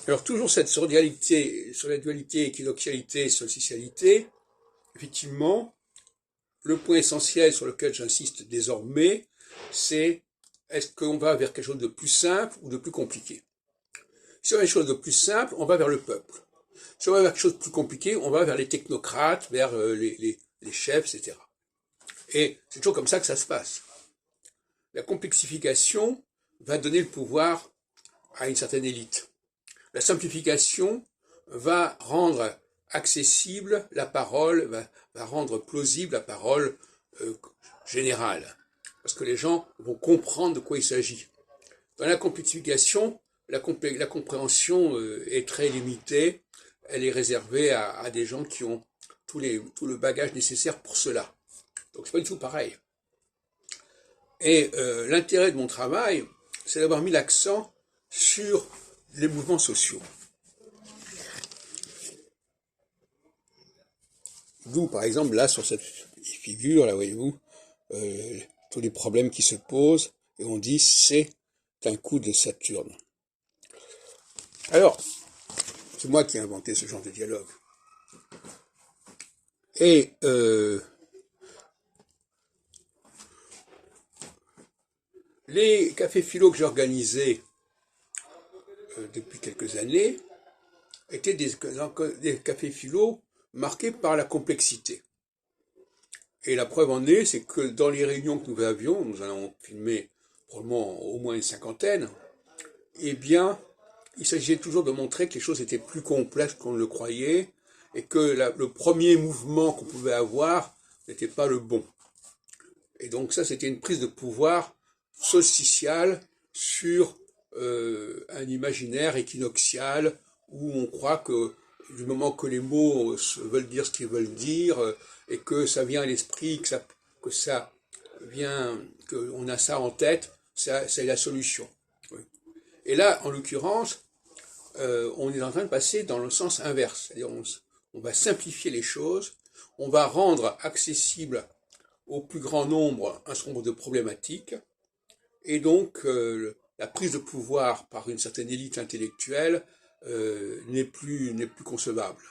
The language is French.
Alors toujours sur la dualité équivoquialité, solstitialité, effectivement, le point essentiel sur lequel j'insiste désormais, c'est est-ce qu'on va vers quelque chose de plus simple ou de plus compliqué? Si on va vers quelque chose de plus simple, on va vers le peuple. Si on va vers quelque chose de plus compliqué, on va vers les technocrates, vers les chefs, etc. Et c'est toujours comme ça que ça se passe. La complexification va donner le pouvoir à une certaine élite. La simplification va rendre accessible la parole, va rendre plausible la parole générale. Parce que les gens vont comprendre de quoi il s'agit. Dans la complexification, la compréhension est très limitée. Elle est réservée à des gens qui ont tout le bagage nécessaire pour cela. Donc c'est pas du tout pareil. Et l'intérêt de mon travail, c'est d'avoir mis l'accent sur les mouvements sociaux. D'où, par exemple, là, sur cette figure, là, voyez-vous, tous les problèmes qui se posent, et on dit c'est un coup de Saturne. Alors, c'est moi qui ai inventé ce genre de dialogue. Et les cafés philo que j'ai organisés depuis quelques années étaient des cafés philo marqués par la complexité. Et la preuve en est, c'est que dans les réunions que nous avions, nous en avons filmé probablement au moins une cinquantaine, eh bien, il s'agissait toujours de montrer que les choses étaient plus complexes qu'on ne le croyait, et que le premier mouvement qu'on pouvait avoir n'était pas le bon. Et donc ça, c'était une prise de pouvoir solsticiale sur un imaginaire équinoxial où on croit que du moment que les mots veulent dire ce qu'ils veulent dire et que ça vient à l'esprit, que ça vient, qu'on a ça en tête, c'est la solution. Oui. Et là, en l'occurrence, on est en train de passer dans le sens inverse. C'est-à-dire on va simplifier les choses, on va rendre accessible au plus grand nombre un certain nombre de problématiques, et donc la prise de pouvoir par une certaine élite intellectuelle n'est plus concevable.